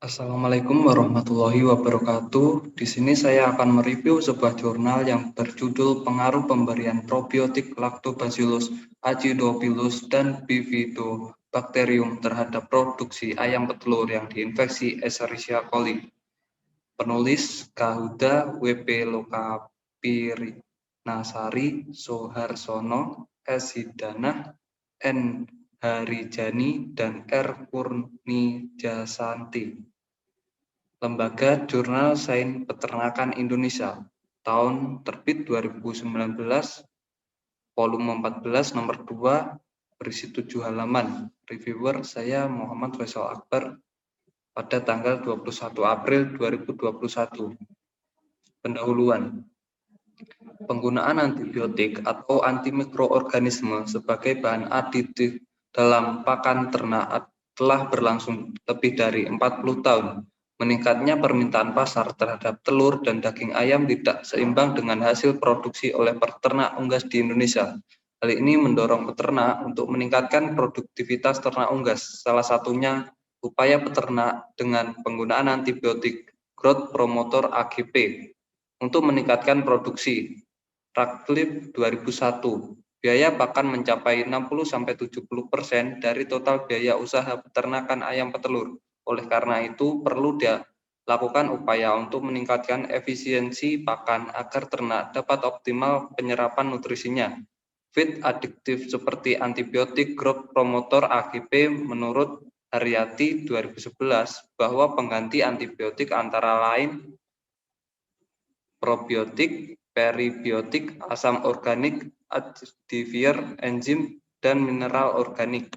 Assalamualaikum warahmatullahi wabarakatuh. Di sini saya akan mereview sebuah jurnal yang berjudul Pengaruh Pemberian Probiotik Lactobacillus acidophilus dan Bifidobacterium terhadap produksi ayam petelur yang diinfeksi Escherichia coli. Penulis Gahuda W.P. Lokapirinasari Soeharsono S. Hidanah N. Harijani dan R. Purnijasanti. Lembaga Jurnal Sains Peternakan Indonesia, tahun terbit 2019, volume 14 nomor 2, berisi 7 halaman. Reviewer saya Muhammad Faisal Akbar pada tanggal 21 April 2021. Pendahuluan. Penggunaan antibiotik atau antimikroorganisme sebagai bahan aditif dalam pakan ternak telah berlangsung lebih dari 40 tahun. Meningkatnya permintaan pasar terhadap telur dan daging ayam tidak seimbang dengan hasil produksi oleh peternak unggas di Indonesia. Hal ini mendorong peternak untuk meningkatkan produktivitas ternak unggas. Salah satunya upaya peternak dengan penggunaan antibiotik growth promoter AGP untuk meningkatkan produksi. Radcliffe 2001, biaya pakan mencapai 60-70% dari total biaya usaha peternakan ayam petelur. Oleh karena itu, perlu dilakukan upaya untuk meningkatkan efisiensi pakan agar ternak dapat optimal penyerapan nutrisinya. Feed adiktif seperti antibiotik growth promoter AGP menurut Haryati 2011 bahwa pengganti antibiotik antara lain probiotik, peribiotik, asam organik, addivier, enzim, dan mineral organik.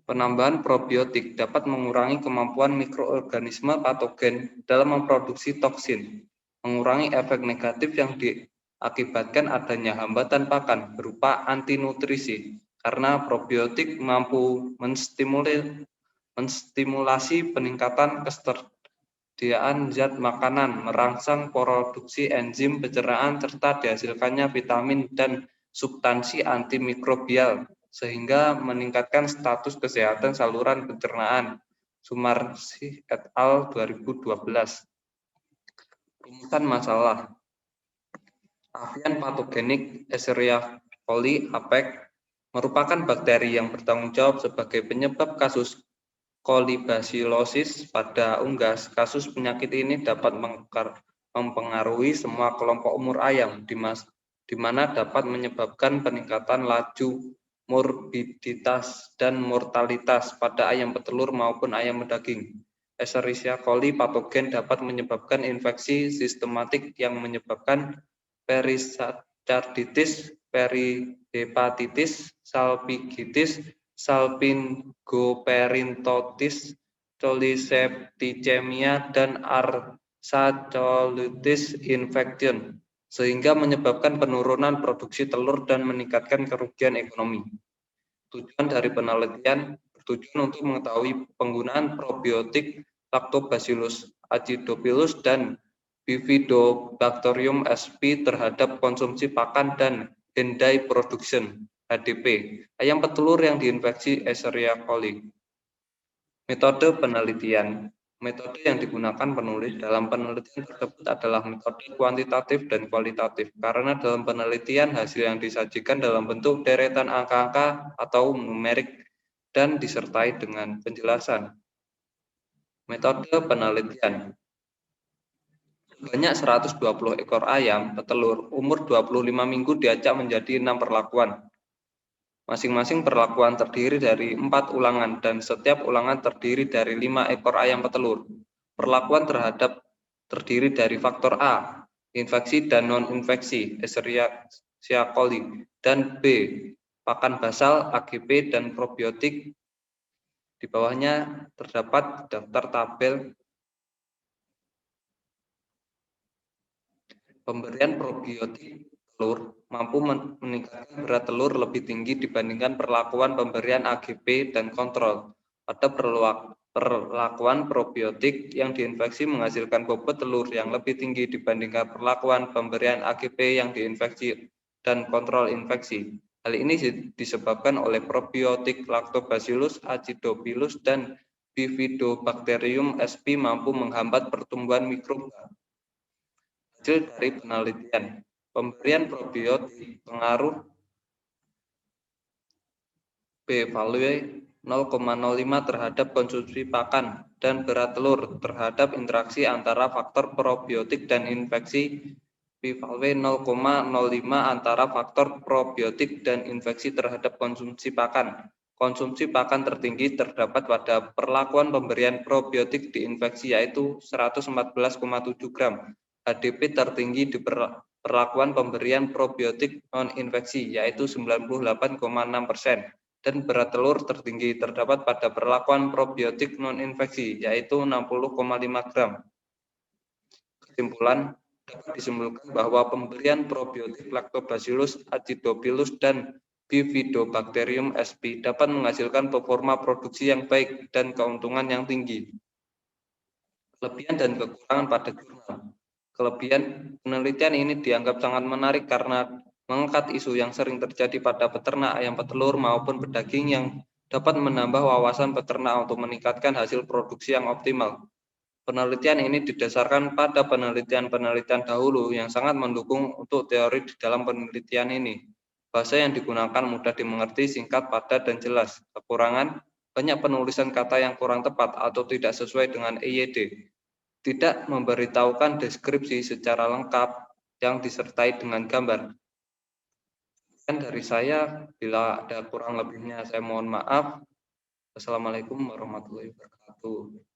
Penambahan probiotik dapat mengurangi kemampuan mikroorganisme patogen dalam memproduksi toksin, mengurangi efek negatif yang diakibatkan adanya hambatan pakan berupa antinutrisi, karena probiotik mampu menstimulasi peningkatan ketersediaan zat makanan, merangsang produksi enzim pencernaan, serta dihasilkannya vitamin dan substansi antimikrobial, sehingga meningkatkan status kesehatan saluran pencernaan. Sumarsi et al. 2012. Rumusan masalah. Avian patogenik Escherichia coli (APEC) merupakan bakteri yang bertanggung jawab sebagai penyebab kasus kolibasilosis pada unggas. Kasus penyakit ini dapat mempengaruhi semua kelompok umur ayam, di mana dapat menyebabkan peningkatan laju morbiditas dan mortalitas pada ayam petelur maupun ayam daging. Escherichia coli patogen dapat menyebabkan infeksi sistematik yang menyebabkan pericarditis, perihepatitis, salpingitis, salpingoperitonitis, cholisepticemia, dan arsacolitis infection, sehingga menyebabkan penurunan produksi telur dan meningkatkan kerugian ekonomi. Tujuan dari penelitian bertujuan untuk mengetahui penggunaan probiotik Lactobacillus acidophilus dan Bifidobacterium sp terhadap konsumsi pakan dan Hendai production (HDP) ayam petelur yang diinfeksi Escherichia coli. Metode penelitian. Metode yang digunakan penulis dalam penelitian tersebut adalah metode kuantitatif dan kualitatif, karena dalam penelitian hasil yang disajikan dalam bentuk deretan angka-angka atau numerik dan disertai dengan penjelasan. Metode penelitian. Sebanyak 120 ekor ayam petelur umur 25 minggu diacak menjadi 6 perlakuan. Masing-masing perlakuan terdiri dari 4 ulangan dan setiap ulangan terdiri dari 5 ekor ayam petelur. Perlakuan terhadap terdiri dari faktor A, infeksi dan non-infeksi, Escherichia coli, dan B, pakan basal, AGP, dan probiotik. Di bawahnya terdapat daftar tabel pemberian probiotik telur mampu meningkatkan berat telur lebih tinggi dibandingkan perlakuan pemberian AGP dan kontrol. Pada perlakuan probiotik yang diinfeksi menghasilkan bobot telur yang lebih tinggi dibandingkan perlakuan pemberian AGP yang diinfeksi dan kontrol infeksi. Hal ini disebabkan oleh probiotik Lactobacillus acidophilus dan Bifidobacterium sp mampu menghambat pertumbuhan mikroba. Hasil dari penelitian, pemberian probiotik pengaruh p-value 0,05 terhadap konsumsi pakan dan berat telur terhadap interaksi antara faktor probiotik dan infeksi, p-value 0,05 antara faktor probiotik dan infeksi terhadap konsumsi pakan. Konsumsi pakan tertinggi terdapat pada perlakuan pemberian probiotik di infeksi yaitu 114,7 gram. HDP tertinggi di perlakuan pemberian probiotik non-infeksi yaitu 98,6%. Dan berat telur tertinggi terdapat pada perlakuan probiotik non-infeksi, yaitu 60,5 gram. Kesimpulan, dapat disimpulkan bahwa pemberian probiotik Lactobacillus acidophilus dan Bifidobacterium sp dapat menghasilkan performa produksi yang baik dan keuntungan yang tinggi. Kelebihan dan kekurangan pada jurnal. Kelebihan penelitian ini dianggap sangat menarik karena mengangkat isu yang sering terjadi pada peternak ayam petelur maupun pedaging yang dapat menambah wawasan peternak untuk meningkatkan hasil produksi yang optimal. Penelitian ini didasarkan pada penelitian-penelitian dahulu yang sangat mendukung untuk teori di dalam penelitian ini. Bahasa yang digunakan mudah dimengerti, singkat, padat, dan jelas. Kekurangan, banyak penulisan kata yang kurang tepat atau tidak sesuai dengan EYD. Tidak memberitahukan deskripsi secara lengkap yang disertai dengan gambar. Dan dari saya, bila ada kurang lebihnya saya mohon maaf. Wassalamualaikum warahmatullahi wabarakatuh.